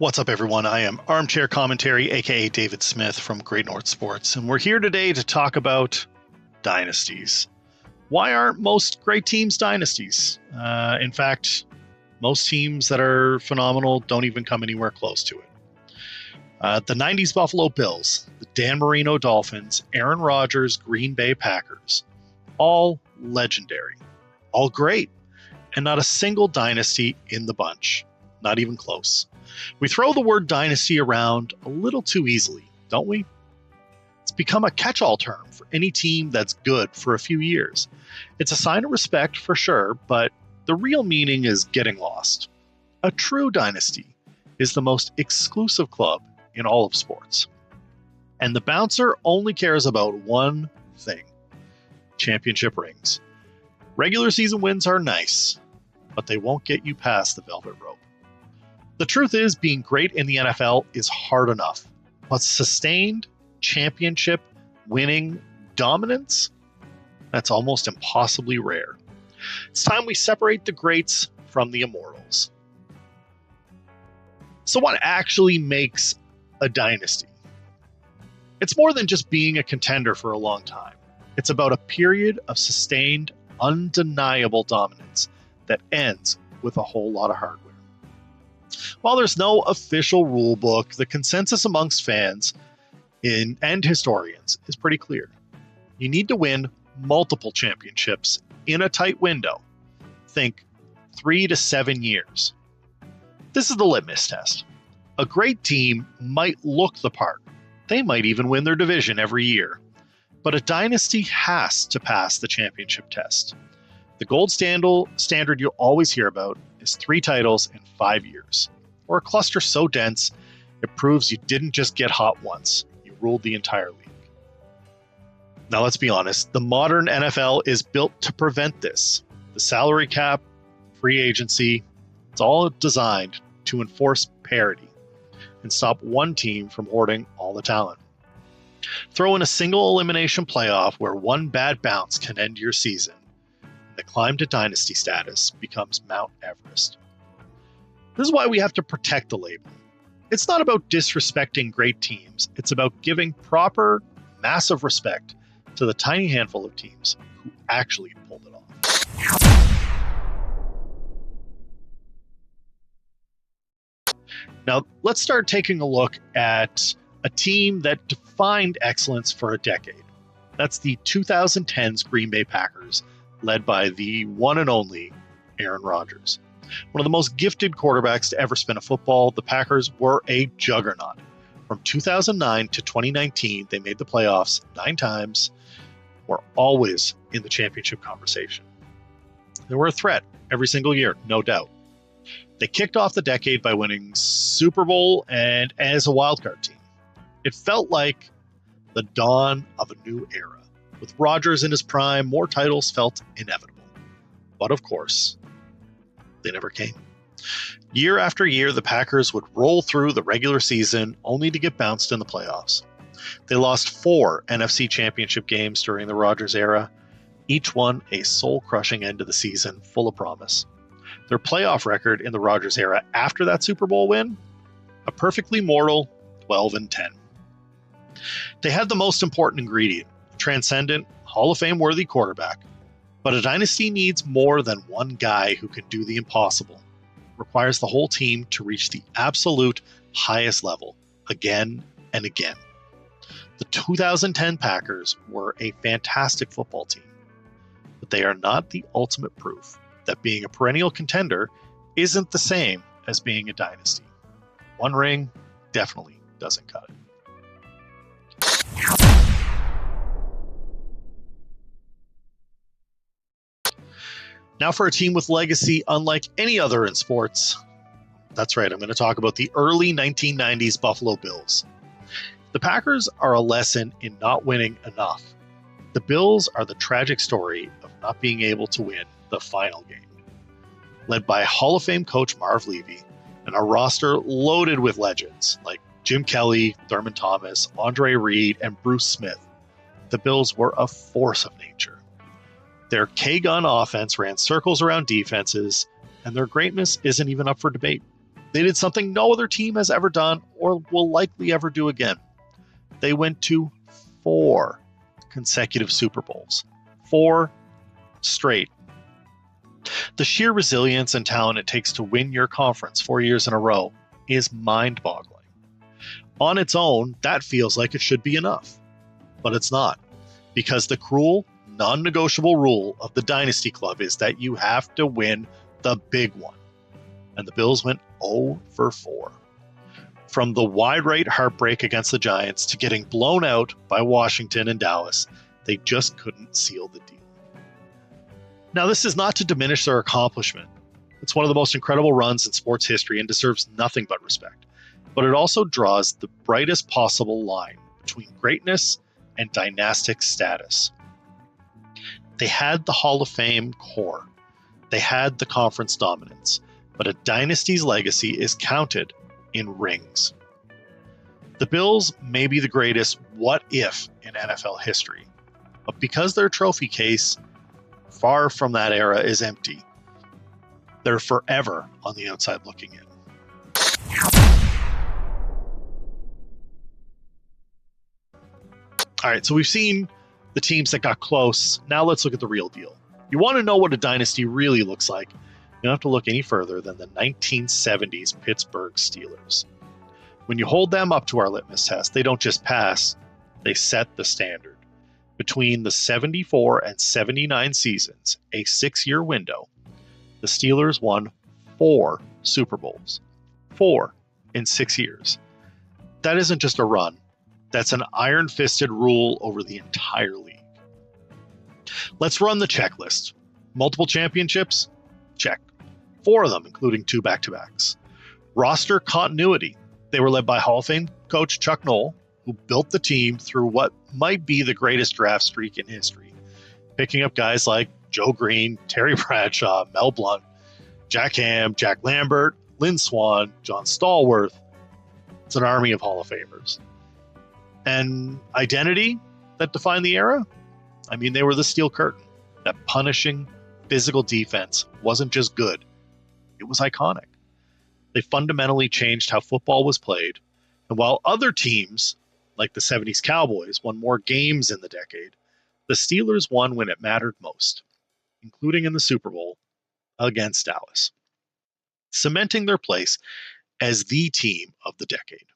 What's up, everyone? I am Armchair Commentary, aka David Smith from Great North Sports, and we're here today to talk about dynasties. Why aren't most great teams dynasties? In fact, most teams that are phenomenal don't even come anywhere close to it. The 90s Buffalo Bills, the Dan Marino Dolphins, Aaron Rodgers, Green Bay Packers, all legendary, all great, and not a single dynasty in the bunch, not even close. We throw the word dynasty around a little too easily, don't we? It's become a catch-all term for any team that's good for a few years. It's a sign of respect for sure, but the real meaning is getting lost. A true dynasty is the most exclusive club in all of sports. And the bouncer only cares about one thing: championship rings. Regular season wins are nice, but they won't get you past the velvet rope. The truth is, being great in the NFL is hard enough, but sustained championship winning dominance, that's almost impossibly rare. It's time we separate the greats from the immortals. So what actually makes a dynasty? It's more than just being a contender for a long time. It's about a period of sustained, undeniable dominance that ends with a whole lot of hardware. While there's no official rule book, the consensus amongst fans and historians is pretty clear. You need to win multiple championships in a tight window. Think 3 to 7 years. This is the litmus test. A great team might look the part. They might even win their division every year. But a dynasty has to pass the championship test. The gold standard you'll always hear about is 3 titles in 5 years, or a cluster so dense it proves you didn't just get hot once, you ruled the entire league. Now let's be honest, the modern NFL is built to prevent this. The salary cap, free agency, it's all designed to enforce parity and stop one team from hoarding all the talent. Throw in a single elimination playoff where one bad bounce can end your season. The climb to dynasty status becomes Mount Everest. This is why we have to protect the label. It's not about disrespecting great teams. It's about giving proper, massive respect to the tiny handful of teams who actually pulled it off. Now, let's start taking a look at a team that defined excellence for a decade. That's the 2010s Green Bay Packers, led by the one and only Aaron Rodgers. One of the most gifted quarterbacks to ever spin a football, the Packers were a juggernaut. From 2009 to 2019, they made the playoffs 9 times, were always in the championship conversation. They were a threat every single year, no doubt. They kicked off the decade by winning Super Bowl and as a wildcard team. It felt like the dawn of a new era. With Rodgers in his prime, more titles felt inevitable. But of course, they never came. Year after year, the Packers would roll through the regular season only to get bounced in the playoffs. They lost 4 NFC Championship games during the Rodgers era, each one a soul-crushing end to the season full of promise. Their playoff record in the Rodgers era after that Super Bowl win? A perfectly mortal 12-10. They had the most important ingredient: transcendent, Hall of Fame worthy quarterback. But a dynasty needs more than one guy who can do the impossible. It requires the whole team to reach the absolute highest level again and again. The 2010 Packers were a fantastic football team, but they are not the ultimate proof that being a perennial contender isn't the same as being a dynasty. One ring definitely doesn't cut it. Now for a team with legacy unlike any other in sports. That's right, I'm going to talk about the early 1990s Buffalo Bills. The Packers are a lesson in not winning enough. The Bills are the tragic story of not being able to win the final game. Led by Hall of Fame coach Marv Levy and a roster loaded with legends like Jim Kelly, Thurman Thomas, Andre Reed, and Bruce Smith, the Bills were a force of nature. Their K-gun offense ran circles around defenses, and their greatness isn't even up for debate. They did something no other team has ever done or will likely ever do again. They went to 4 consecutive Super Bowls. 4 straight. The sheer resilience and talent it takes to win your conference 4 years in a row is mind-boggling. On its own, that feels like it should be enough. But it's not. Because the cruel, non-negotiable rule of the Dynasty Club is that you have to win the big one. And the Bills went 0 for 4. From the wide right heartbreak against the Giants to getting blown out by Washington and Dallas, they just couldn't seal the deal. Now, this is not to diminish their accomplishment. It's one of the most incredible runs in sports history and deserves nothing but respect. But it also draws the brightest possible line between greatness and dynastic status. They had the Hall of Fame core. They had the conference dominance. But a dynasty's legacy is counted in rings. The Bills may be the greatest what if in NFL history. But because their trophy case, far from that era, is empty, they're forever on the outside looking in. All right, so we've seen the teams that got close. Now let's look at the real deal. You want to know what a dynasty really looks like? You don't have to look any further than the 1970s Pittsburgh Steelers. When you hold them up to our litmus test, they don't just pass, they set the standard. Between the 74 and 79 seasons, a 6-year window, the Steelers won 4 Super Bowls. 4 in 6 years. That isn't just a run. That's an iron-fisted rule over the entire league. Let's run the checklist. Multiple championships? Check. 4 of them, including 2 back-to-backs. Roster continuity. They were led by Hall of Fame coach Chuck Noll, who built the team through what might be the greatest draft streak in history, picking up guys like Joe Green, Terry Bradshaw, Mel Blount, Jack Ham, Jack Lambert, Lynn Swann, John Stallworth. It's an army of Hall of Famers. And identity that defined the era? I mean, they were the Steel Curtain. That punishing physical defense wasn't just good. It was iconic. They fundamentally changed how football was played. And while other teams, like the 70s Cowboys, won more games in the decade, the Steelers won when it mattered most, including in the Super Bowl against Dallas, cementing their place as the team of the decade.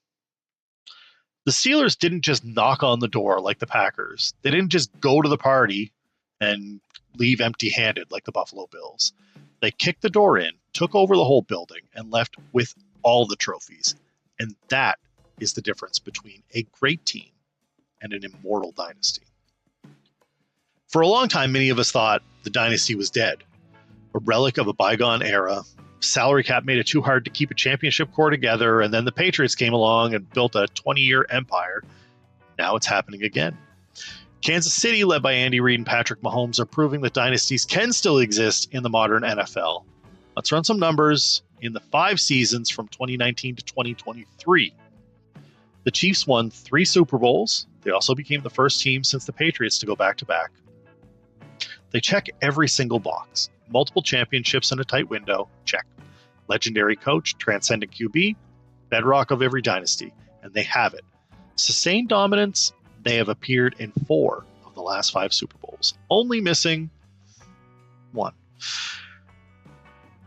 The Steelers didn't just knock on the door like the Packers. They didn't just go to the party and leave empty-handed like the Buffalo Bills. They kicked the door in, took over the whole building, and left with all the trophies. And that is the difference between a great team and an immortal dynasty. For a long time, many of us thought the dynasty was dead, a relic of a bygone era. Salary cap made it too hard to keep a championship core together, and then the Patriots came along and built a 20-year empire. Now it's happening again. Kansas City, led by Andy Reid and Patrick Mahomes, are proving that dynasties can still exist in the modern NFL. Let's run some numbers. In the 5 seasons from 2019 to 2023, the Chiefs won 3 Super Bowls. They also became the first team since the Patriots to go back-to-back. They check every single box. Multiple championships in a tight window, check. Legendary coach, transcendent QB, bedrock of every dynasty, and they have it. Sustained dominance, they have appeared in 4 of the last 5 Super Bowls, only missing 1.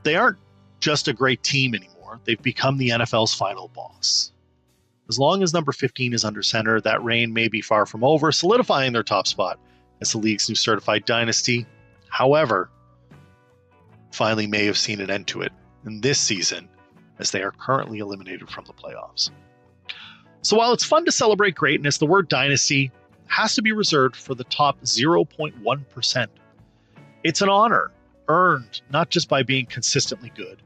They aren't just a great team anymore. They've become the NFL's final boss. As long as number 15 is under center, that reign may be far from over, solidifying their top spot as the league's new certified dynasty. However, finally may have seen an end to it in this season, as they are currently eliminated from the playoffs. So while it's fun to celebrate greatness, the word dynasty has to be reserved for the top 0.1%. It's an honor earned not just by being consistently good,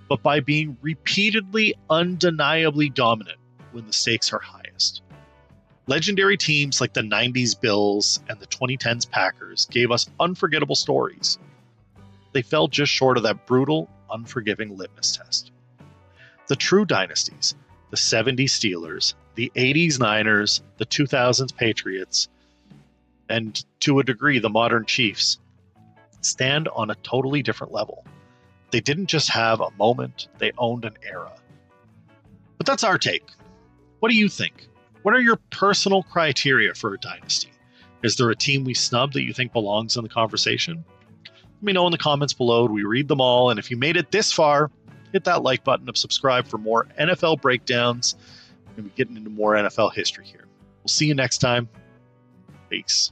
but by being repeatedly, undeniably dominant when the stakes are highest. Legendary teams like the 90s Bills and the 2010s Packers gave us unforgettable stories. They fell just short of that brutal, unforgiving litmus test. The true dynasties, the 70s Steelers, the 80s Niners, the 2000s Patriots, and to a degree the modern Chiefs, stand on a totally different level. They didn't just have a moment, they owned an era. But that's our take. What do you think? What are your personal criteria for a dynasty? Is there a team we snub that you think belongs in the conversation? Let me know in the comments below. We read them all. And if you made it this far, hit that like button and subscribe for more NFL breakdowns. And we're getting into more NFL history here. We'll see you next time. Peace.